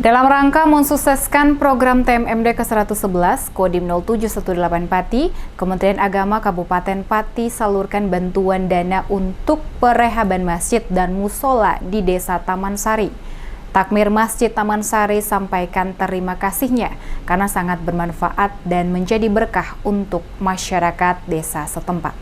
Dalam rangka mensukseskan program TMMD ke-111 Kodim 0718 Pati, Kementerian Agama Kabupaten Pati salurkan bantuan dana untuk perehaban masjid dan musola di Desa Taman Sari. Takmir Masjid Taman Sari sampaikan terima kasihnya karena sangat bermanfaat dan menjadi berkah untuk masyarakat desa setempat.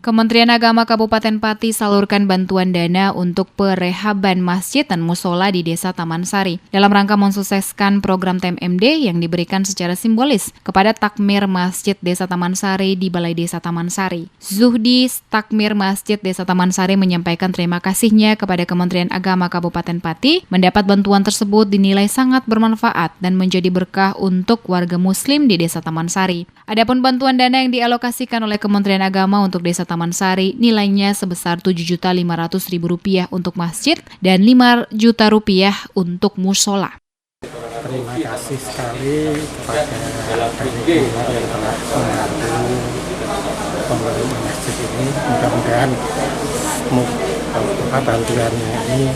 Kementerian Agama Kabupaten Pati salurkan bantuan dana untuk perehaban masjid dan musola di Desa Taman Sari dalam rangka mensukseskan program TMMD yang diberikan secara simbolis kepada takmir Masjid Desa Taman Sari di Balai Desa Taman Sari. Zuhdi, takmir Masjid Desa Taman Sari, menyampaikan terima kasihnya kepada Kementerian Agama Kabupaten Pati. Mendapat bantuan tersebut dinilai sangat bermanfaat dan menjadi berkah untuk warga Muslim di Desa Taman Sari. Adapun bantuan dana yang dialokasikan oleh Kementerian Agama untuk Desa Taman Sari nilainya sebesar Rp7.500.000 untuk masjid dan Rp5 juta untuk musola. Terima kasih sekali kepada Teknik yang telah membantu pembangunan masjid ini. Mudah-mudahan bantuannya ini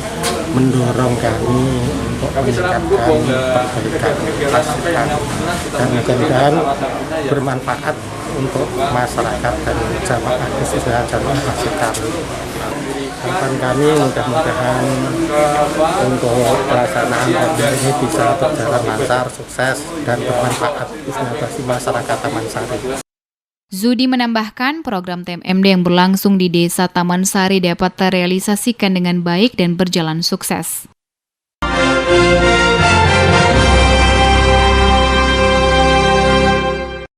mendorong kami untuk meningkatkan perbaikan fasilitas dan mudah-mudahan bermanfaat untuk masyarakat dan jamaah, khususnya jamaah masjid kami. Harapan kami mudah-mudahan untuk pelaksanaan program ini bisa berjalan lancar, sukses, dan bermanfaat khususnya bagi masyarakat Taman Sari. Zudi menambahkan program TMMD yang berlangsung di Desa Taman Sari dapat terrealisasikan dengan baik dan berjalan sukses.